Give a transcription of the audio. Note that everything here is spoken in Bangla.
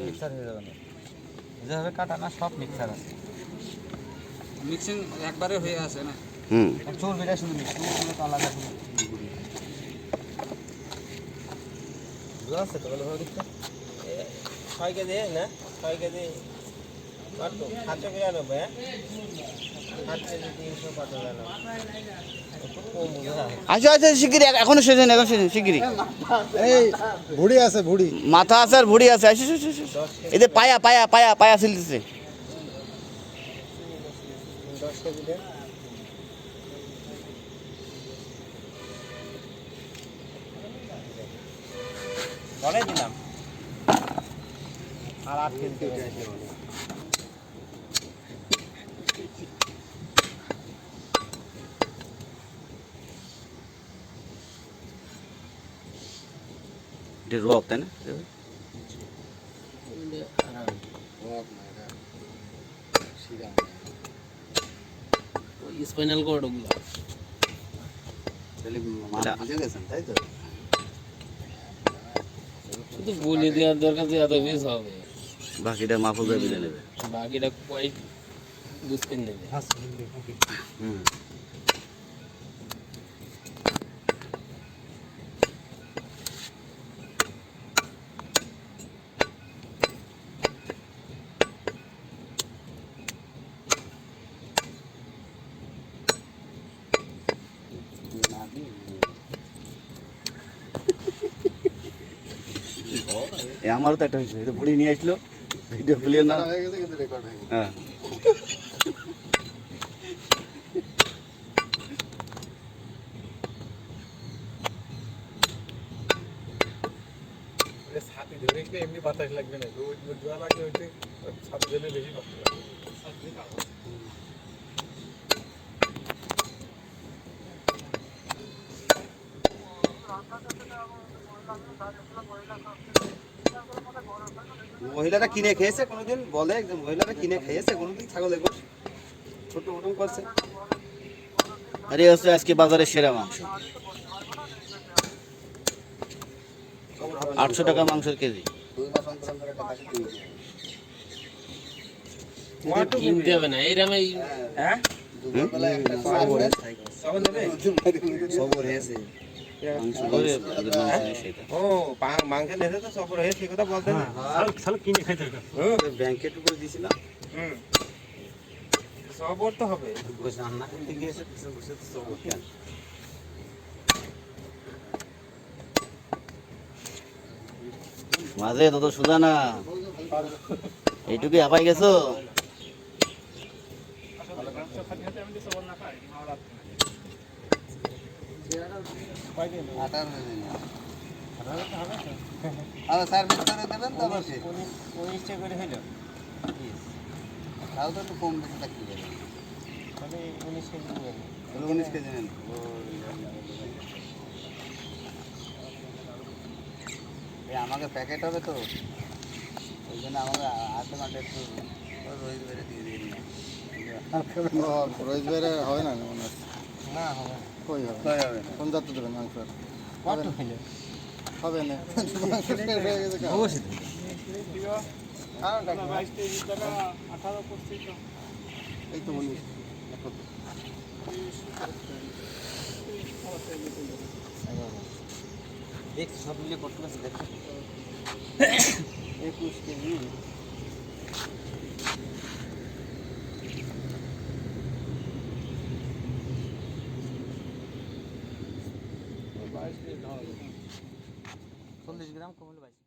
মিক্সার হয়ে যাবে না, যেভাবে কাটা না সব মিক্সার আছে, মিক্সিং একবারে হয়ে আছে না। চর্বিটা শুধু চর্বিটা তো আলাদা শুধু বুঝা আছে তো, ভালো দেখতে 6 কেজি না, 6 কেজি কত 793, 8 কেজি 300 কত জানো, কম বুঝা। আচ্ছা আচ্ছা শিগগিরি, এখনো শেষ হয়নি, এখন শিগগিরি। এই ভুড়ি আছে, ভুড়ি মাথা আছে আর ভুড়ি আছে। এদের পায়া পায়া পায়া পায়া ছিলতেছে। 10 কেজি দেন, বলে দিলাম আর 8 কেজি দেবে। এটা রক তাই না? স্পাইনাল কর্ড ওগুলো তাই তো, শুধু বলে দেওয়ার দরকার যে এত বেশ হবে, বাকিটা মাহফুজ ভাই বিলে নেবে। বাকিটা কয়েক বুঝতেন নেবে। আমারও তো একটা হয়েছে, এটা ভুড়ি নিয়ে আসলো, ভিডিও ক্লিয়ার না। হ্যাঁ ছাতি ধরে এমনি বাতাস লাগবে না, জোয়া লাগলে হইতে ছাতি ধরে বেশি কষ্ট লাগবে। মহিলারা কিনে খেয়েছে কোনোদিন? বলে মহিলারা কিনে খেয়েছে কোনোদিন ছাগলের গোশ? ছোট উঠুম করছে। আরে হচ্ছে আজকে বাজারের সেরা মাংস, 800 টাকা মাংসের কেজি। কিনতে হবে না এইরকম। হ্যাঁ ও মাংস নেছে তো সফর হয়ে, সে কথা বলতে না, কিনে খাইতে ব্যাংকে টুকু দিয়েছিলাম। সবর তো হবে। রান্না করতে গিয়েছে বসে তো সবর কেন? মাঝে তত সুদা না, এইটুকুই হাঁপাই গেছো। সার্ভিস করে দেবেন তো, 19 টাকা করে হইলো, তাও তো একটু কম বেশি থাকতে পারে, তাহলে 19 কেজি নেবেন, 19 কেজি নেন। আমাকে প্যাকেট হবে তো, ওই জন্য আমাকে আধ ঘন্টা একটু রোজ বেড়ে দিয়ে দিন না। রোজ বেড়ে হবে না মনে হচ্ছে, না হবে না, কই হবে, কই হবে না। কোন যাত্রা দেবেন মাংস? কত হইলে হবে না, অবশ্যই এই তো 19 দেখ সব মিলে কত আছে দেখ, 21 কেজি। $40 গ্রাম কমল 22।